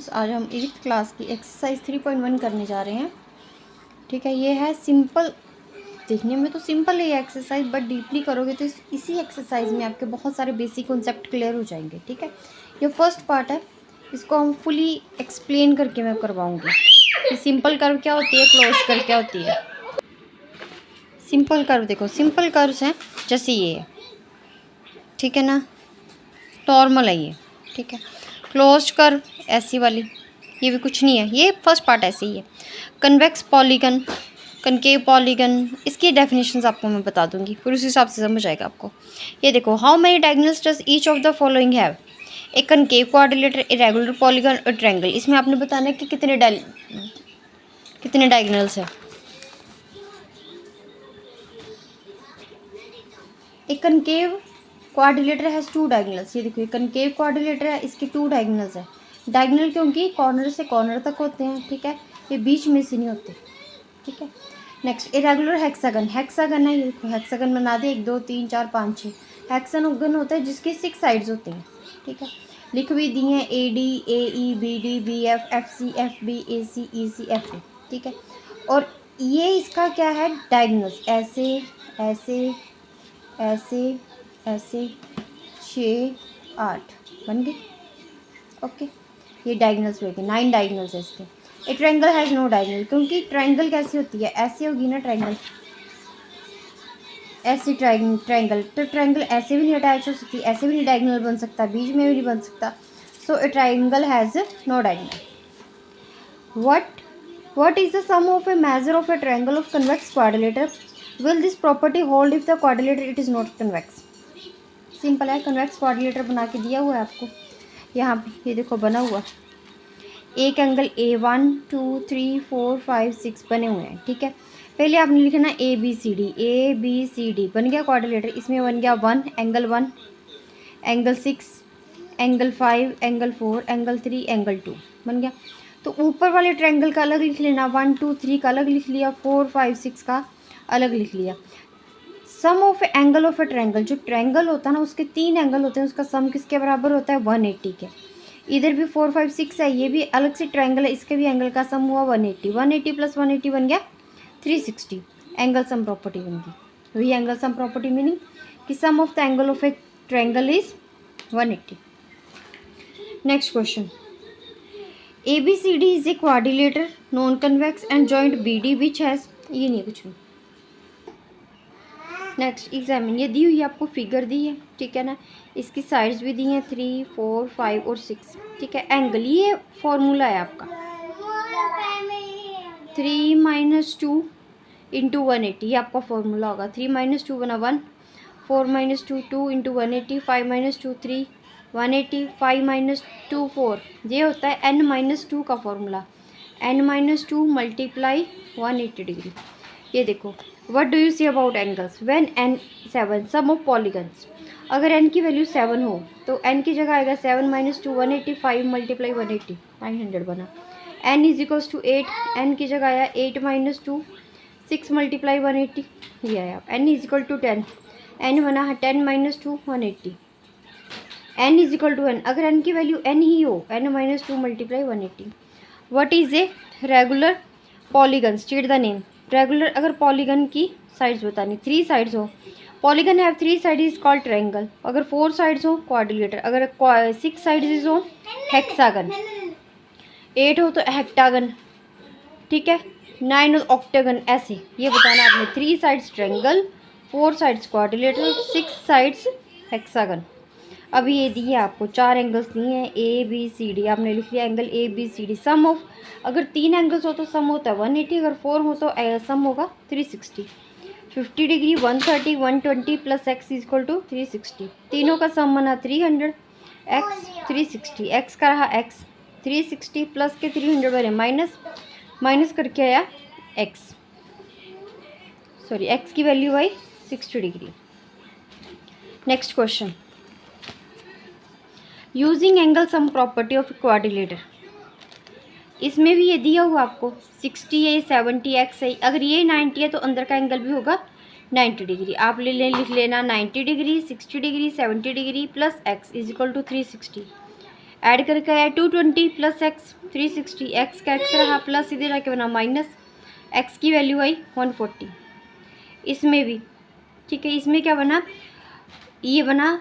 Students, आज हम 8th class की एक्सरसाइज 3.1 करने जा रहे हैं। ठीक है, ये है सिंपल, देखने में तो सिंपल है ये एक्सरसाइज, बट डीपली करोगे तो इसी एक्सरसाइज में आपके बहुत सारे बेसिक कॉन्सेप्ट क्लियर हो जाएंगे। ठीक है, ये फर्स्ट पार्ट है, इसको हम फुली एक्सप्लेन करके मैं करवाऊँगी कि सिंपल कर्व क्या होती है, क्लोज कर्व क्या होती है। सिंपल कर्व देखो, सिंपल कर्व्स हैं जैसे ये है, ठीक है ना, नॉर्मल है ये। ठीक है, क्लोज कर्व ऐसी वाली, ये भी कुछ नहीं है, ये फर्स्ट पार्ट ऐसे ही है। कन्वेक्स पॉलीगन, कनकेव पॉलीगन, इसकी डेफिनेशंस आपको मैं बता दूंगी, फिर उस हिसाब से समझ आएगा आपको। ये देखो, how many diagonals does each of the following have, A concave quadrilateral, irregular polygon और ट्रायंगल। इसमें आपने बताना है कि कितने डायगोनल्स है। ए कनकेव क्वाड्रिलेटर हैज़ 2 डायगोनल्स। ये देखिए, कनकेव क्वाड्रिलेटर है, इसके 2 डायगोनल्स है। डायगोनल क्योंकि कॉर्नर से कॉर्नर तक होते हैं। ठीक है, ये बीच में से नहीं होते। ठीक है, नेक्स्ट इरेगुलर हेक्सागन, हेक्सागन है, ये देखो हेक्सागन बना दे, 1 2 3 4 5 6 हेक्सागन होता है जिसके 6 साइड्स होते हैं। ठीक है, लिख भी दी हैं AD AE BD BF FC FB AC EC FA। ठीक है, और ये इसका क्या है, डायगोनल्स ऐसे ऐसे ऐसे ऐसे 6 8 बन गए। ओके, ये डायगोनल्स हो गए, 9 डायगोनल्स है इसके। A triangle has no diagonal, क्योंकि ट्रायंगल कैसी होती है, ऐसे होगी ना ट्रायंगल, ऐसी ट्रायंगल, तो ट्रायंगल ऐसे भी नहीं अटैच हो सकती, ऐसे भी नहीं डायगोनल बन सकता, बीच में भी नहीं बन सकता। So a triangle has no diagonal. what is the sum of a measure of a triangle of convex quadrilateral? Will this property hold if the quadrilateral it is not convex? Simple है, convex quadrilateral बना के दिया हुआ है आपको यहाँ पे, ये देखो बना हुआ, एक एंगल A1 2 3 4 5 6 बने हुए हैं। ठीक है, पहले आपने लिखना ABCD बन गया क्वाड्रिलेटर। इसमें बन गया 1 angle 1, angle 6, angle 5, angle 4, angle 3, angle 2 बन गया। तो ऊपर वाले ट्रायंगल का अलग लिख लेना, 1 2 3 का अलग लिख लिया, 4 5 6 का अलग लिख लिया। Sum of angle of a triangle, जो ट्रायंगल होता है ना उसके 3 एंगल होते हैं, उसका सम किसके बराबर होता है, 180 के। इधर भी 4 5 6 है, ये भी अलग से ट्रायंगल है, इसके भी एंगल का सम हुआ 180, 180 प्लस 180 बन गया 360। एंगल सम प्रॉपर्टी बन गई, वही एंगल सम प्रॉपर्टी मीनिंग कि sum of the angle of a triangle is 180। Next question, ABCD is a quadrilateral non convex and joint BD which has, ये नहीं कुछ नहीं। नेक्स्ट एग्जामिन, ये दी हुई आपको फिगर दी है, ठीक है ना, इसकी साइड्स भी दी हैं 3 4 5 और 6। ठीक है, एंगल, ये फॉर्मूला है आपका 3 - 2 इंटू 180, ये आपका फॉर्मूला होगा। 3 - 2 बना 1, 4 - 2 2 इंटू 180, 5 - 2 3 180, 5 - 2 4, ये होता है n-2 का फॉर्मूला, n-2 मल्टीप्लाई 180 डिग्री। ये देखो, what do you see about angles when n 7, sum of polygons. अगर n की वैल्यू 7 हो तो n की जगह आएगा 7 - 2 180, 5 मल्टीप्लाई 180 900 बना। n is equals to 8, n की जगह आया 8 - 2 6 मल्टीप्लाई 180, ये आया। n is equal to 10, n बना 10 - 2 180, n is equal to n, अगर n की वैल्यू n ही हो, n - 2 multiply 180। What is a regular polygon, state the name. Regular, अगर पॉलीगन की साइड्स बतानी, 3 साइड्स हो, polygon have 3 side is called triangle. अगर 4 साइड्स हो क्वाड्रिलेटर, अगर 6 साइड्स इज हो हेक्सागन, 8 हो तो हेक्टागन। ठीक है, 9 हो ऑक्टागन, ऐसे ये बताना आपने। 3 sides triangle, 4 sides quadrilateral, 6 sides hexagon. अभी ये दिए आपको 4 एंगल्स दिए हैं ABCD, आपने लिख लिया एंगल ABCD। सम ऑफ, अगर 3 एंगल्स हो तो सम होता है 180, अगर 4 हो तो सम होगा 360। 50 degree 130 120 plus x is equal to 360, तीनों का सम बना 300, x 360, x का रहा x 360 प्लस के 300 बने माइनस करके आया x, सॉरी x की value I 60 degree. Next question, using angle sum property of quadrilateral. इसमें भी ये दिया हुआ आपको 60 है, 70 x है, अगर ये 90 है तो अंदर का एंगल भी होगा 90 डिग्री। आप लिख लेना 90 degree 60 degree 70 degree plus x is equal to 360। Add करके आया 220 प्लस एक्स 360, एक्स का एक्स रहा प्लस इधर आके बना माइनस, एक्स की वैल्यू आई 140। इसमें भी ठीक है, इसमें क्या बना, ये बना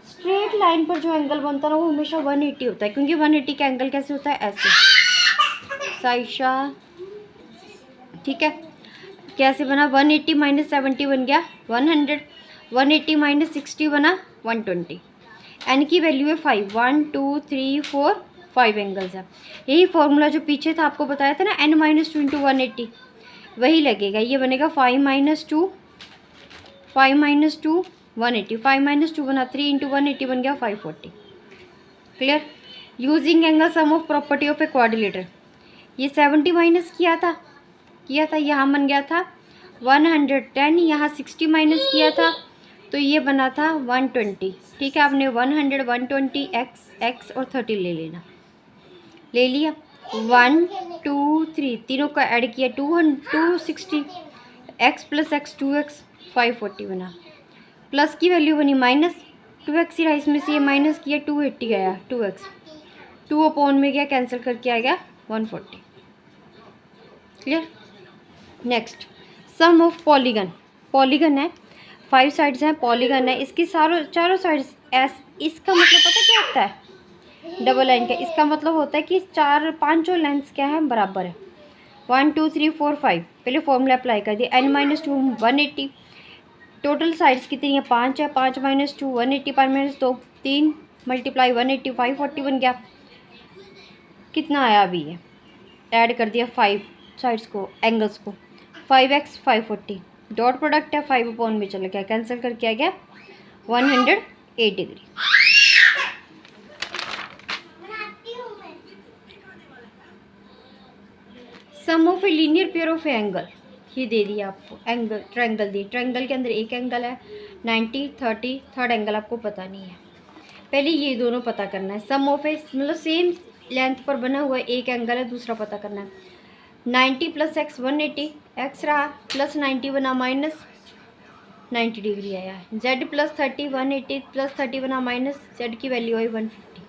स्ट्रेट लाइन पर जो एंगल बनता है ना वो हमेशा 180 होता है, क्योंकि 180 का एंगल कैसे होता है, ऐसे साइशा, ठीक है। कैसे बना, 180 माइनस 70 बन गया 100, 180 माइनस 60 बना 120। एन की वैल्यू है 5, 1 2 3 4 5 एंगल्स है। यही फॉर्मूला जो पीछे था आपको बताया था ना, n माइनस 2 इंटू 180, वही लगेगा। ये बनेगा 5 माइनस 2 180, 5 माइनस 2 बना 3 इंटू 180 बन गया 540। Clear. Using angle sum of property of a quadrilateral, ये 70 माइनस किया था यहाँ बन गया था 110, यहाँ 60 माइनस किया था तो ये बना था 120। ठीक है, आपने 100 120 एक्स और 30 ले लिया 1 2 3 तीनों का ऐड किया 260, एक्स प्लस एक्स 2x 540 बना, प्लस की वैल्यू बनी माइनस 2x ही रहा, इसमें से ये माइनस किया 280 गया 2x 2 अपॉन में गया कैंसिल करके आ गया 140। Clear. Next sum of polygon है, 5 साइड्स हैं, पॉलीगन है, इसकी चारों साइड्स इसका मतलब पता क्या होता है, डबल लाइन का इसका मतलब होता है कि पांचों लेंथ्स क्या है, बराबर है। 1 2 3 4 5 पहले फॉर्मूला अप्लाई कर दिया, n माइनस 2 180, टोटल साइड्स कितनी है 5 है, 5 माइनस 2 180, 5 माइनस 2 3 मल्टीप्लाई 180 540 बन गया। कितना आया अभी, ये ऐड कर दिया 5 साइड्स को, एंगल्स को, 5x 540, डॉट प्रोडक्ट है 5 अपॉन में चला गया कैंसिल करके आ गया 108 degree. Sum of a linear pair of angle, ये दे दिया आपको, एंगल ट्रायंगल दी, ट्रायंगल के अंदर एक एंगल है 90 30, थर्ड एंगल आपको पता नहीं है, पहले ये दोनों पता करना है। सम ऑफ ए मतलब सेम लेंथ पर बना हुआ एक एंगल है, दूसरा पता करना है। 90 प्लस एक्स 180, एक्स रहा प्लस 90 बना माइनस 90 डिग्री आया, जेड प्लस 30 180 प्लस 30 बना माइनस, जेड की वैल्यू आई 150।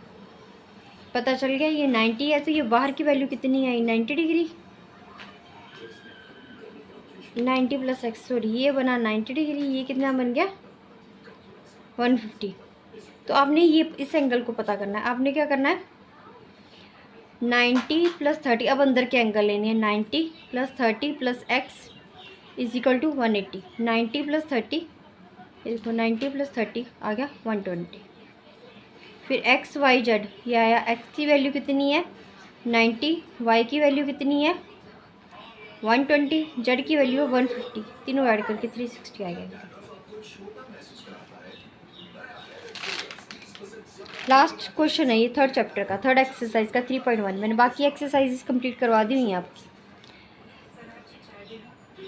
पता चल गया ये 90 है तो ये बाहर की वैल्यू कितनी आई 90 डिग्री, 90 प्लस एक्स सॉरी ये बना 90 डिग्री, ये कितना बन गया 150। तो आपने ये इस एंगल को पता करना है, आपने क्या करना है 90 प्लस 30, अब अंदर के एंगल लेने हैं, 90 plus 30 plus x is equal to 180, 90 plus 30 देखो 90 प्लस 30 आ गया 120। फिर एक्स वाई जेड ये आया, एक्स की वैल्यू कितनी है 90, वाई की वैल्यू कितनी है 120, जेड की वैल्यू है 150, तीनों ऐड करके 360 आ गया। लास्ट क्वेश्चन है ये थर्ड चैप्टर का, थर्ड एक्सरसाइज का 3.1। मैंने बाकी एक्सरसाइजेस कंप्लीट करवा दी हुई हैं आपकी।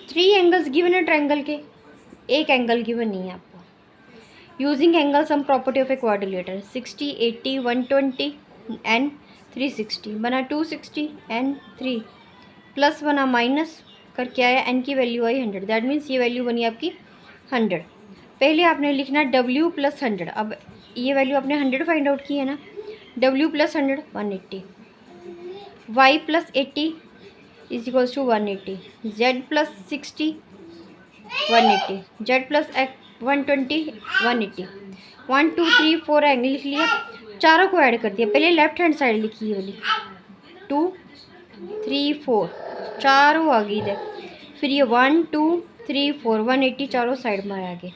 3 एंगल्स गिवन है ट्रायंगल के, एक एंगल गिवन नहीं है आपको। Using angle sum property of a quadrilateral 60 80 120 and 360 बना 260 एंड 3 प्लस बना माइनस करके आया, एन की वैल्यू आई 100, दैट मीन्स ये वैल्यू बनी आपकी 100। पहले आपने लिखना W प्लस 100, अब ये वैल्यू आपने 100 फाइंड आउट की है ना, W plus 100 180, Y plus 80 is equals to 180, Z plus 60 180, Z plus 120 180, 1 2 3 4 angle लिख लिया, चारों को ऐड कर दिया। पहले लेफ्ट हैंड साइड लिखी है वाली 2 3 4 चारों आ गई इधर, फिर ये 1 2 3 4 180 चारों साइड में आ गए।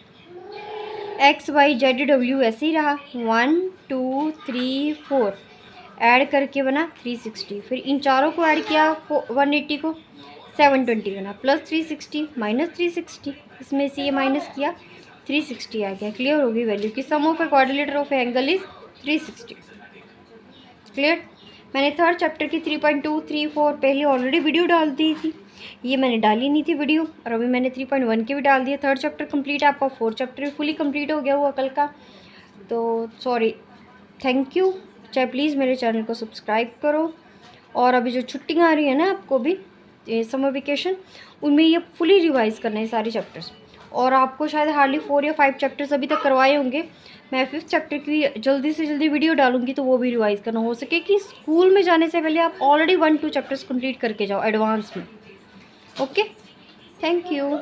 एक्स वाई जेड डब्ल्यू ऐसे ही रहा, 1 2 3 4 ऐड करके बना 360, फिर इन चारों को ऐड किया 180 को 720 बना, प्लस 360 माइनस 360, इसमें से ये माइनस किया 360 आ गया। क्लियर होगी वैल्यू की sum of a quadrilateral of angle is 360। Clear. मैंने थर्ड चैप्टर की 3.2 3 4 पहले ऑलरेडी वीडियो डाल दी थी, ये मैंने डाली नहीं थी वीडियो, और अभी मैंने 3.1 के भी डाल दिया। थर्ड चैप्टर कंप्लीट है आपका, फोर्थ चैप्टर भी फुली कंप्लीट हो गया हुआ कल का, तो सॉरी, थैंक यू। चाहे प्लीज़ मेरे चैनल को सब्सक्राइब करो, और अभी जो छुट्टियाँ आ रही है ना आपको भी समर वेकेशन, उनमें ये फुली रिवाइज़ करना है सारे चैप्टर्स, और आपको शायद हार्डली 4 या 5 चैप्टर्स अभी तक करवाए होंगे। मैं 5th चैप्टर की जल्दी से जल्दी वीडियो डालूंगी, तो वो भी रिवाइज़ करना हो सके कि स्कूल में जाने से पहले आप ऑलरेडी 1-2 चैप्टर्स कंप्लीट करके जाओ एडवांस में। Okay, thank you.